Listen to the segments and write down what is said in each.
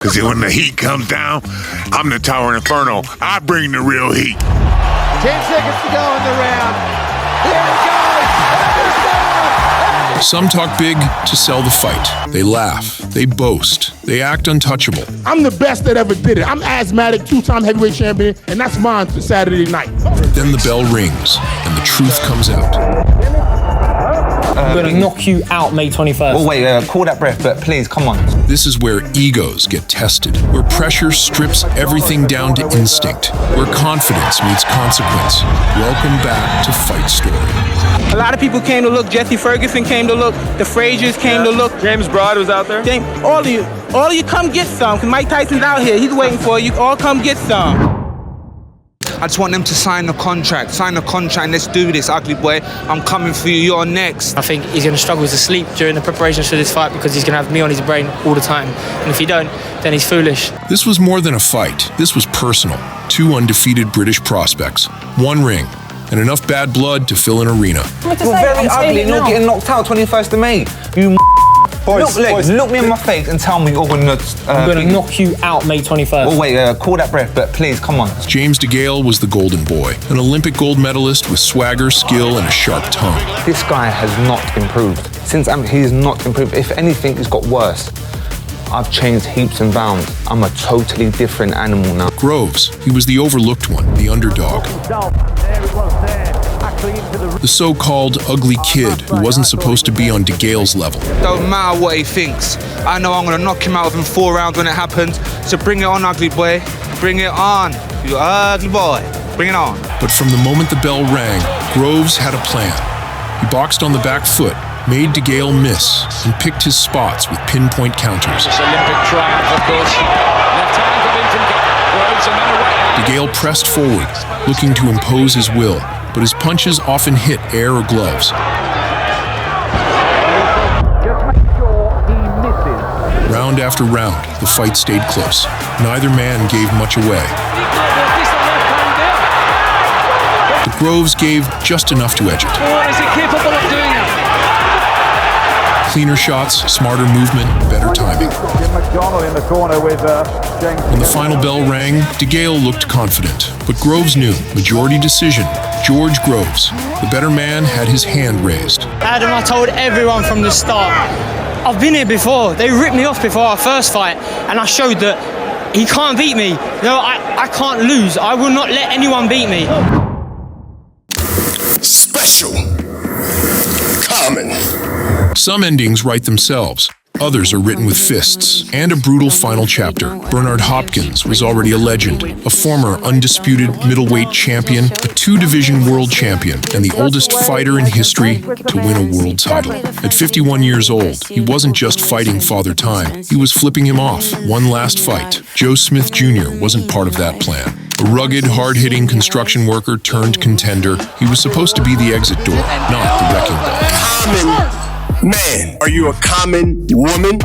Because when the heat comes down, I'm the Tower Inferno. I bring the real heat. 10 seconds to go in the round. Here it goes. Some talk big to sell the fight. They laugh, they boast, they act untouchable. I'm the best that ever did it. I'm asthmatic, 2-time heavyweight champion, and that's mine for Saturday night. Then the bell rings, and the truth comes out. I'm going to knock you out May 21st. Oh, wait, call that breath, but please, come on. This is where egos get tested, where pressure strips everything down to instinct, where confidence meets consequence. Welcome back to Fight Story. A lot of people came to look. Jesse Ferguson came to look. The Fraziers came to look. James Broad was out there. All of you come get some, because Mike Tyson's out here. He's waiting for you. All come get some. I just want them to sign the contract, and let's do this, ugly boy. I'm coming for you, you're next. I think he's going to struggle to sleep during the preparations for this fight because he's going to have me on his brain all the time. And if he don't, then he's foolish. This was more than a fight. This was personal. 2 undefeated British prospects. 1 ring. And enough bad blood to fill an arena. You're very ugly and you're getting knocked out 21st of May. You look me in my face and tell me you're going to... I'm going to knock you out May 21st. Oh, wait, call that breath, but please, come on. James DeGale was the golden boy, an Olympic gold medalist with swagger, skill, and a sharp tongue. This guy has not improved. He's not improved. If anything, he's got worse. I've changed heaps and bounds. I'm a totally different animal now. Groves, he was the overlooked one, the underdog. The so-called ugly kid who wasn't supposed to be on DeGale's level. Don't matter what he thinks. I know I'm going to knock him out within 4 rounds when it happens. So bring it on, ugly boy. Bring it on, you ugly boy. Bring it on. But from the moment the bell rang, Groves had a plan. He boxed on the back foot, made DeGale miss, and picked his spots with pinpoint counters. Olympic triumph, of course. Left hand come in from Groves and then a right hand. DeGale pressed forward, looking to impose his will, but his punches often hit air or gloves. Round after round, the fight stayed close. Neither man gave much away. But Groves gave just enough to edge it. Is he capable of doing it? Cleaner shots, smarter movement, better timing. When the final bell rang, DeGale looked confident, but Groves knew, majority decision, George Groves. The better man had his hand raised. Adam, I told everyone from the start, I've been here before. They ripped me off before our first fight, and I showed that he can't beat me. No, I can't lose. I will not let anyone beat me. Special. Common. Some endings write themselves. Others are written with fists, and a brutal final chapter. Bernard Hopkins was already a legend, a former undisputed middleweight champion, a 2-division world champion, and the oldest fighter in history to win a world title. At 51 years old, he wasn't just fighting Father Time, he was flipping him off. One last fight. Joe Smith Jr. wasn't part of that plan. A rugged, hard-hitting construction worker turned contender, he was supposed to be the exit door, not the wrecking ball. Man, are you a common woman?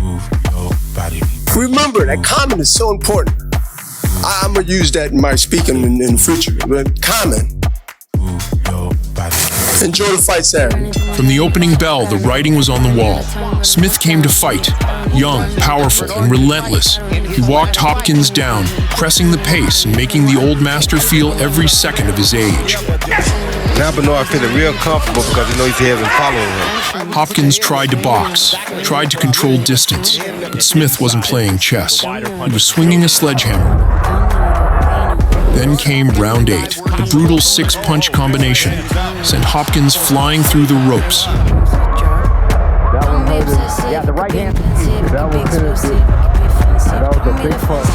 Move your body. Remember that common is so important. I'm gonna use that in my speaking in the future. But common. Move your body. Enjoy the fight, Saturday. From the opening bell, the writing was on the wall. Smith came to fight, young, powerful, and relentless. He walked Hopkins down, pressing the pace and making the old master feel every second of his age. Now Benoit feeling real comfortable because he knows he has been following him. Hopkins tried to box, tried to control distance, but Smith wasn't playing chess. He was swinging a sledgehammer. Then came round 8. The brutal 6-punch combination sent Hopkins flying through the ropes. Yeah, the right hand. That was a big punch.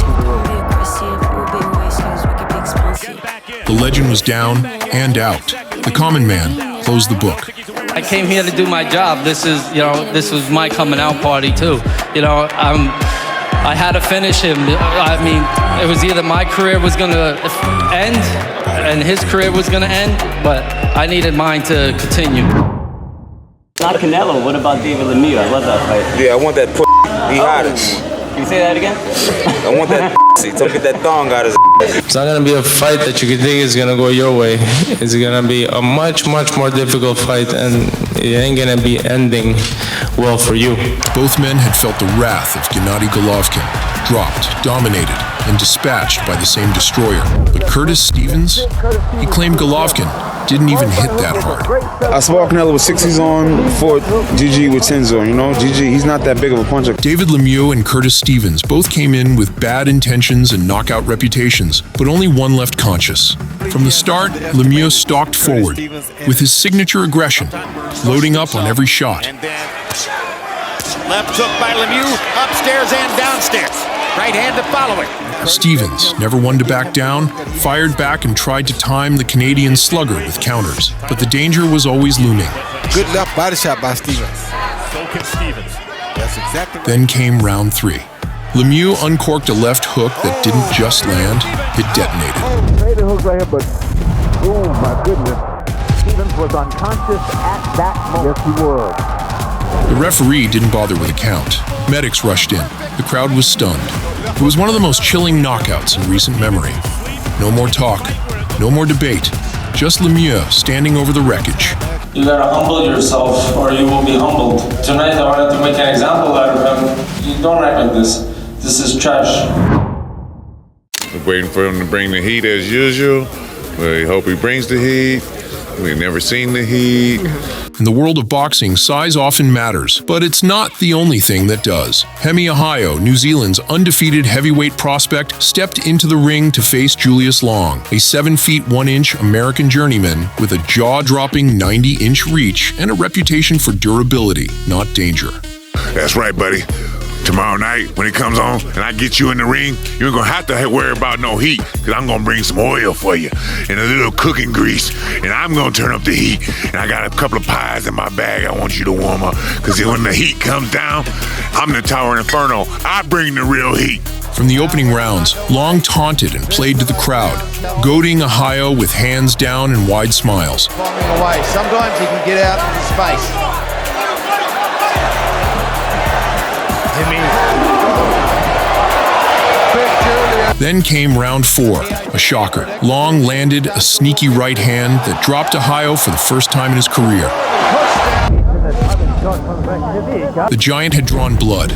The legend was down and out. The common man closed the book. I came here to do my job. This was my coming out party too. I had to finish him. I mean, it was either my career was gonna end and his career was gonna end, but I needed mine to continue. Not Canelo. What about David Lemieux? I love that fight. Yeah, I want that He hottest. Can you say that again? I want that so get that thong out of his. It's not gonna be a fight that you can think is gonna go your way. It's gonna be a much more difficult fight, and it ain't gonna be ending well for you. Both men had felt the wrath of Gennady Golovkin, dropped, dominated, and dispatched by the same destroyer. But Curtis Stevens, he claimed Golovkin didn't even hit that hard. I saw Canelo with 60s on before GG with 10s on, you know? GG, he's not that big of a puncher. David Lemieux and Curtis Stevens both came in with bad intentions and knockout reputations, but only one left conscious. From the start, Lemieux stalked forward with his signature aggression, loading up on every shot. Left hook by Lemieux, upstairs and downstairs. Right hand to follow it. Stevens, never one to back down, fired back and tried to time the Canadian slugger with counters, but the danger was always looming. Good left body shot by Stevens. So can Stevens. That's exactly right. Then came round 3. Lemieux uncorked a left hook that didn't just land, it detonated. Made a hook right here, but oh my goodness. Stevens was unconscious at that moment. Yes, he was. The referee didn't bother with a count. Medics rushed in. The crowd was stunned. It was one of the most chilling knockouts in recent memory. No more talk, no more debate. Just Lemieux standing over the wreckage. You gotta humble yourself or you will be humbled. Tonight I wanted to make an example out of him. You don't act like this. This is trash. We're waiting for him to bring the heat as usual. We hope he brings the heat. We've never seen the heat. In the world of boxing, size often matters, but it's not the only thing that does. Hemi Ahio, New Zealand's undefeated heavyweight prospect, stepped into the ring to face Julius Long, a 7 feet 1 inch American journeyman with a jaw-dropping 90-inch reach and a reputation for durability, not danger. That's right, buddy. Tomorrow night, when it comes on and I get you in the ring, you ain't gonna have to worry about no heat, because I'm gonna bring some oil for you and a little cooking grease, and I'm gonna turn up the heat. And I got a couple of pies in my bag I want you to warm up, because when the heat comes down, I'm the Tower Inferno. I bring the real heat. From the opening rounds, Long taunted and played to the crowd, goading Ahio with hands down and wide smiles. Bombing away. Sometimes you can get out into space. Then came round 4, a shocker. Long landed a sneaky right hand that dropped Ahio for the first time in his career. The giant had drawn blood,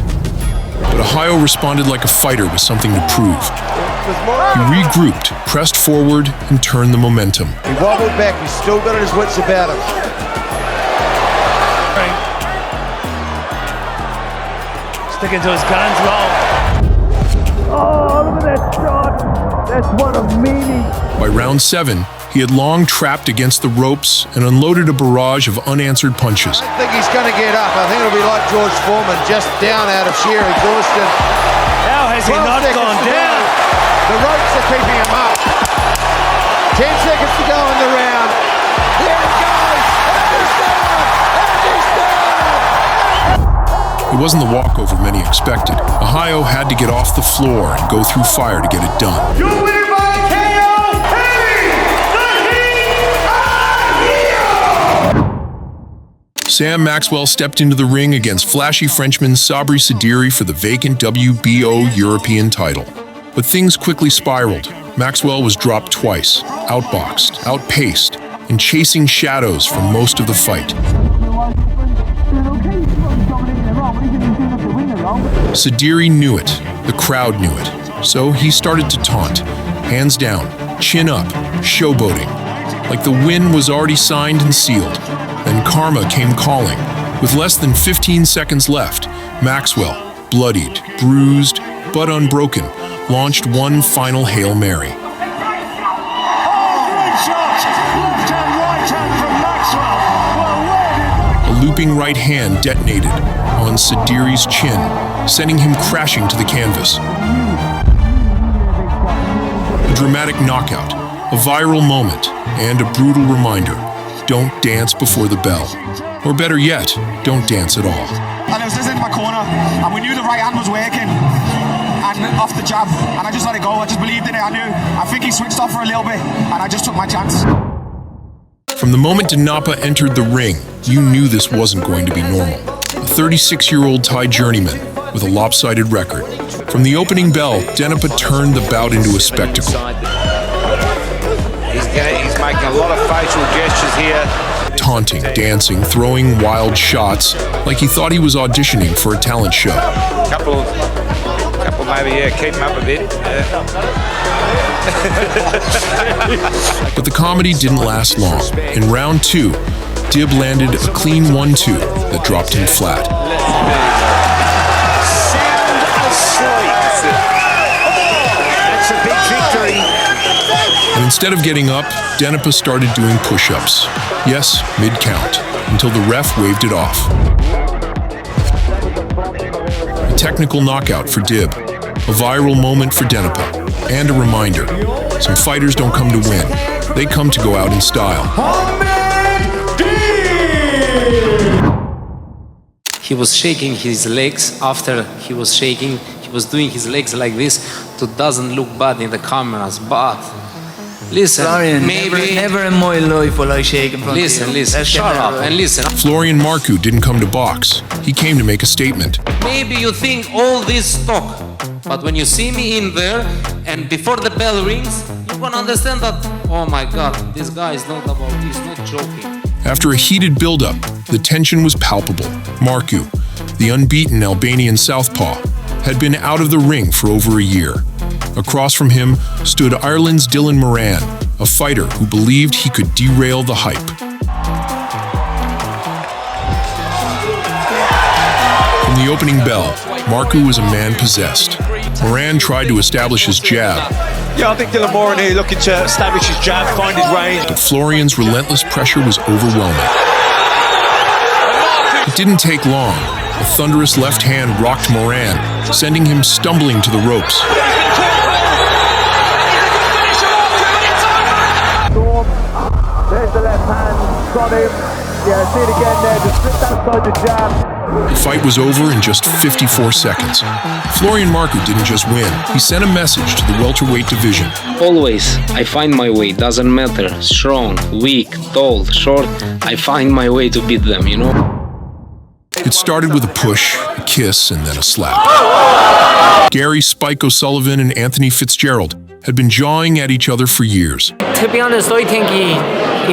but Ahio responded like a fighter with something to prove. He regrouped, pressed forward, and turned the momentum. He wobbled back, he's still got his wits about him. Sticking to his guns, roll. Oh, look at that shot. That's one of meaning. By round 7, he had Long trapped against the ropes and unloaded a barrage of unanswered punches. I think he's going to get up. I think it'll be like George Foreman, just down out of sheer exhaustion. How has he not gone down? The ropes are keeping him up. 10 seconds to go in the round. Here he goes. And he's down. And he's down. It wasn't the walkover many expected. Ahio had to get off the floor and go through fire to get it done. You win by KO, Hemi, Ahio! Sam Maxwell stepped into the ring against flashy Frenchman Sabri Sediri for the vacant WBO European title. But things quickly spiraled. Maxwell was dropped twice, outboxed, outpaced, and chasing shadows for most of the fight. Sediri knew it. The crowd knew it. So he started to taunt. Hands down, chin up, showboating. Like the win was already signed and sealed. Then karma came calling. With less than 15 seconds left, Maxwell, bloodied, bruised, but unbroken, launched one final Hail Mary. A looping right hand detonated on Sediri's chin, sending him crashing to the canvas. A dramatic knockout, a viral moment, and a brutal reminder. Don't dance before the bell. Or better yet, don't dance at all. And I was listening to my corner, and we knew the right hand was working, and off the jab, and I just let it go. I just believed in it. I think he switched off for a little bit, and I just took my chance. From the moment Dennapa entered the ring, you knew this wasn't going to be normal. A 36-year-old Thai journeyman with a lopsided record. From the opening bell, Dennapa turned the bout into a spectacle. He's making a lot of facial gestures here. taunting, dancing, throwing wild shots, like he thought he was auditioning for a talent show. Couple maybe, yeah, keep him up a bit. But the comedy didn't last long. In round 2, Dib landed a clean 1-2 that dropped him flat. That's a big victory. And instead of getting up, Dennapa started doing push-ups. Yes, mid-count, until the ref waved it off. A technical knockout for Dib, a viral moment for Dennapa, and a reminder, some fighters don't come to win, they come to go out in style. He was shaking his legs. After he was shaking, he was doing his legs like this to doesn't look bad in the cameras, but listen, Florian, maybe never in my life will I shake in front of you. Listen, shut up and listen. Florian Marku didn't come to box. He came to make a statement. Maybe you think all this talk, but when you see me in there and before the bell rings, you're gonna understand that, oh my God, this guy is not about this, not joking. After a heated build-up, the tension was palpable. Marku, the unbeaten Albanian southpaw, had been out of the ring for over a year. Across from him stood Ireland's Dylan Moran, a fighter who believed he could derail the hype. From the opening bell, Marku was a man possessed. Moran tried to establish his jab. Yeah, I think Dylan Moran here looking to establish his jab, find his range. But Florian's relentless pressure was overwhelming. It didn't take long. A thunderous left hand rocked Moran, sending him stumbling to the ropes. There's the left hand, got him. Yeah, see it again there, just slipped outside the jab. The fight was over in just 54 seconds. Florian Marku didn't just win, he sent a message to the welterweight division. Always, I find my way, doesn't matter. Strong, weak, tall, short, I find my way to beat them, you know? It started with a push, a kiss, and then a slap. Gary Spike O'Sullivan and Anthony Fitzgerald had been jawing at each other for years. To be honest, I think he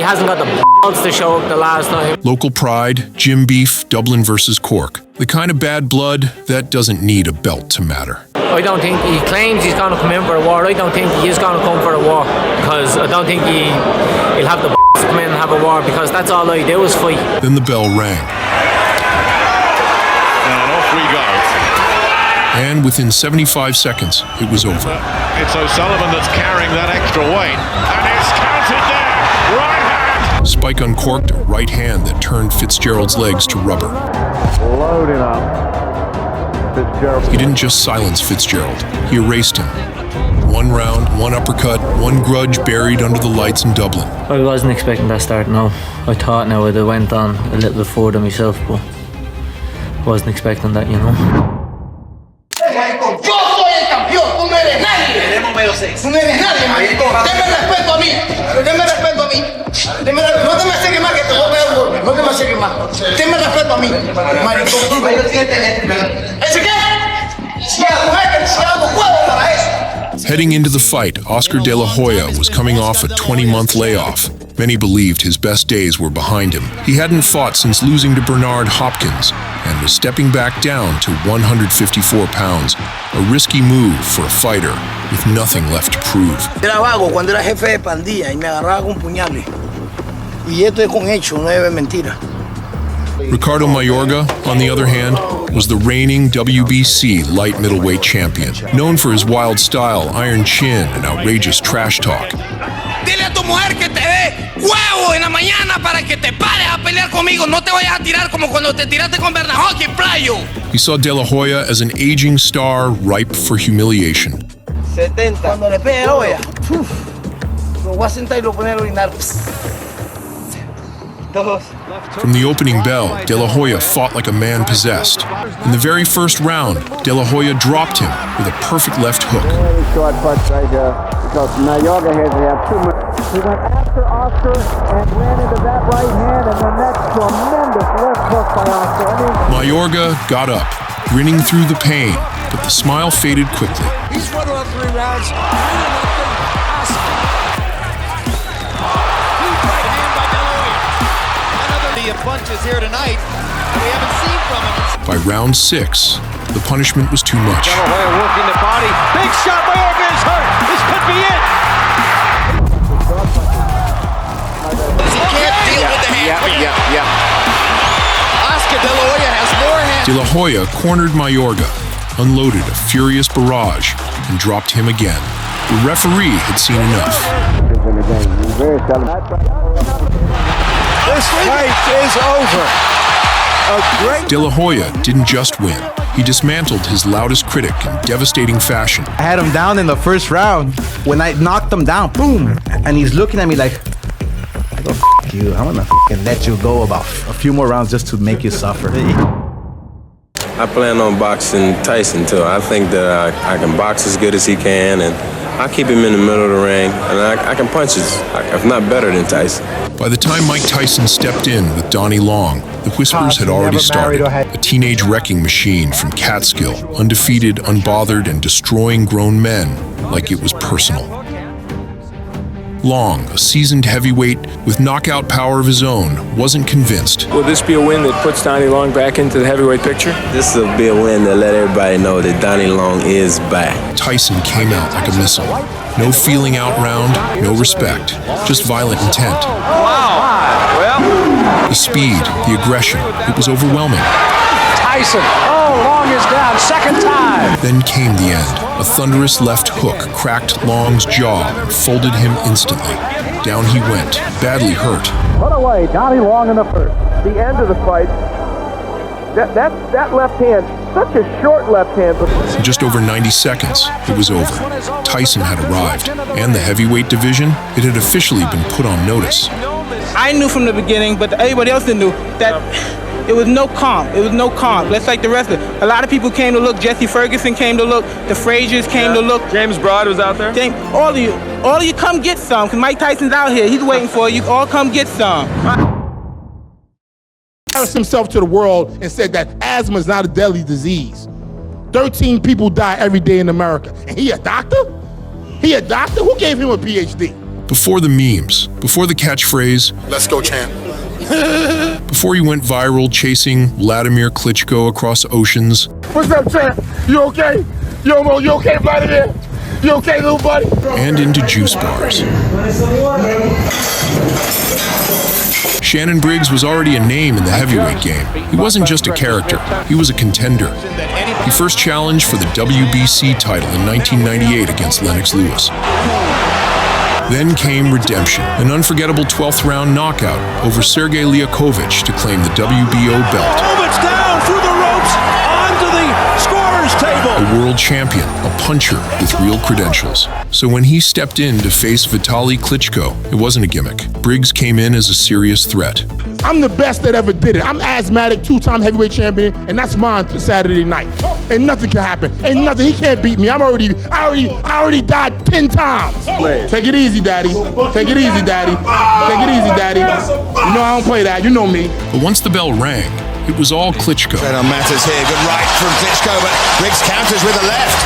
hasn't got the balls to show up the last time. Local pride, gym beef, Dublin versus Cork. The kind of bad blood that doesn't need a belt to matter. I don't think he claims he's going to come in for a war. I don't think he is going to come for a war, because I don't think he'll have the balls to come in and have a war, because that's all I do is fight. Then the bell rang. And off we go. And within 75 seconds, it was over. It's O'Sullivan that's carrying that extra weight. And it's counted there. Right hand. Spike uncorked a right hand that turned Fitzgerald's legs to rubber. Loading up. Fitzgerald. He didn't just silence Fitzgerald, he erased him. One round, one uppercut, one grudge buried under the lights in Dublin. I wasn't expecting that start, no. I thought now it went on a little bit further myself, but I wasn't expecting that, you know. Tú no eres nadie, maricón. Deme respeto a mí. Deme respeto a mí. No te me acerques más que te voy a pegar un golpe. No te me acerques más. Deme respeto a mí, maricón. ¿Ese qué? Si a la mujer que se hago huevo para eso. Heading into the fight, Oscar De La Hoya was coming off a 20-month layoff. Many believed his best days were behind him. He hadn't fought since losing to Bernard Hopkins and was stepping back down to 154 pounds, a risky move for a fighter with nothing left to prove. Era vago cuando era jefe de pandilla y me agarraba con puñales. Y esto es con hecho, no es mentira. Ricardo Mayorga, on the other hand, was the reigning WBC light middleweight champion, known for his wild style, iron chin, and outrageous trash talk. Dile a tu mujer que te dé huevo en la mañana para que te pares a pelear conmigo. No te vayas a tirar como cuando te tiraste con Bernard y Playo. He saw De La Hoya as an aging star ripe for humiliation. 70. Cuando le pegue Hoya, lo voy a sentar y lo poner a orinar. From the opening bell, De La Hoya fought like a man possessed. In the very first round, De La Hoya dropped him with a perfect left hook. Very short punch right here, because Mayorga has to have too much. He went after Oscar and ran into that right hand, and then that tremendous left hook by Oscar. Mayorga got up, grinning through the pain, but the smile faded quickly. He's won all 3 rounds. variety of punches here tonight we haven't seen from him. By round 6, the punishment was too much. Hoya working the body. Big shot. Mayorga is hurt. This could be it. He can't deal with the hand. Oscar De La Hoya has more hands. De La Hoya cornered Mayorga, unloaded a furious barrage, and dropped him again. The referee had seen enough. This fight is over. De La Hoya didn't just win. He dismantled his loudest critic in devastating fashion. I had him down in the first round. When I knocked him down, boom, and he's looking at me like, I go, F you, I'm gonna let you go about a few more rounds just to make you suffer. I plan on boxing Tyson too. I think that I can box as good as he can, and I'll keep him in the middle of the ring, and I can punch if not better than Tyson. By the time Mike Tyson stepped in with Donnie Long, the whispers had already started. A teenage wrecking machine from Catskill, undefeated, unbothered, and destroying grown men like it was personal. Long, a seasoned heavyweight with knockout power of his own, wasn't convinced. Will this be a win that puts Donnie Long back into the heavyweight picture? This will be a win to let everybody know that Donnie Long is back. Tyson came out like a missile. No feeling out round, no respect, just violent intent. Wow. Well. The speed, the aggression, it was overwhelming. Tyson. Oh, Long is down. Second time. Then came the end. A thunderous left hook cracked Long's jaw and folded him instantly. Down he went, badly hurt. Put away, Donnie Long in the first. The end of the fight. That left hand, such a short left hand. In just over 90 seconds, it was over. Tyson had arrived, and the heavyweight division, it had officially been put on notice. I knew from the beginning, but everybody else didn't know, that it was no calm. It was no calm. Just like the rest of it. A lot of people came to look. Jesse Ferguson came to look. The Fraziers came to look. James Broad was out there. All of you come get some, because Mike Tyson's out here. He's waiting for you. All come get some. Himself to the world and said that asthma is not a deadly disease. 13 people die every day in America. And he a doctor? He a doctor? Who gave him a PhD? Before the memes, before the catchphrase, "Let's go, champ." Before he went viral chasing Vladimir Klitschko across oceans. What's up, champ? You okay? Yo, you okay, Vladimir? You okay, little buddy? And into juice bars. Shannon Briggs was already a name in the heavyweight game. He wasn't just a character, he was a contender. He first challenged for the WBC title in 1998 against Lennox Lewis. Then came redemption, an unforgettable 12th round knockout over Sergey Liakovich to claim the WBO belt. It's down through the ropes onto the scorer's table. A world champion, a puncher with real credentials. So when he stepped in to face Vitali Klitschko, it wasn't a gimmick. Briggs came in as a serious threat. I'm the best that ever did it. I'm asthmatic, 2-time heavyweight champion, and that's mine for Saturday night. And nothing can happen. Ain't nothing. He can't beat me. I already died 10 times. Take it easy, daddy. Take it easy, daddy. Take it easy, daddy. You know I don't play that. You know me. But once the bell rang, it was all Klitschko. Better matters here. Good right from Klitschko, but Briggs counters with a left.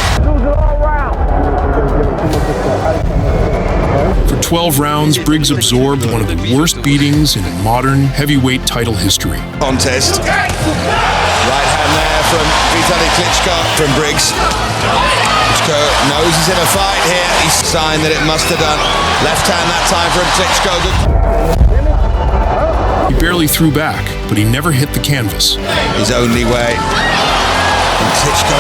For 12 rounds, Briggs absorbed one of the worst beatings in modern heavyweight title history. Contest. Right hand there from Vitali Klitschko from Briggs. Klitschko knows he's in a fight here. He's a sign that it must have done. Left hand that time from Klitschko. He barely threw back, but he never hit the canvas. His only way. And Klitschko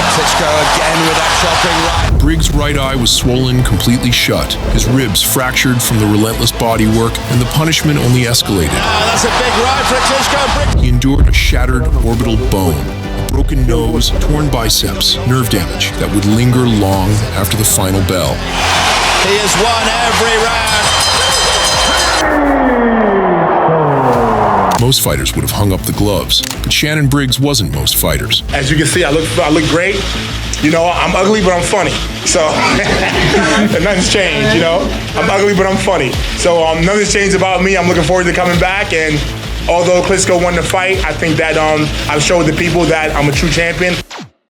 again with that chopping right. Briggs' right eye was swollen completely shut, his ribs fractured from the relentless bodywork, and the punishment only escalated. That's a big right for Klitschko. He endured a shattered orbital bone, a broken nose, torn biceps, nerve damage that would linger long after the final bell. He has won every round. Most fighters would have hung up the gloves, but Shannon Briggs wasn't most fighters. As you can see, I look great. You know, I'm ugly, but I'm funny. So nothing's changed, you know. I'm ugly, but I'm funny. So nothing's changed about me. I'm looking forward to coming back. And although Klitschko won the fight, I think that I've showed the people that I'm a true champion.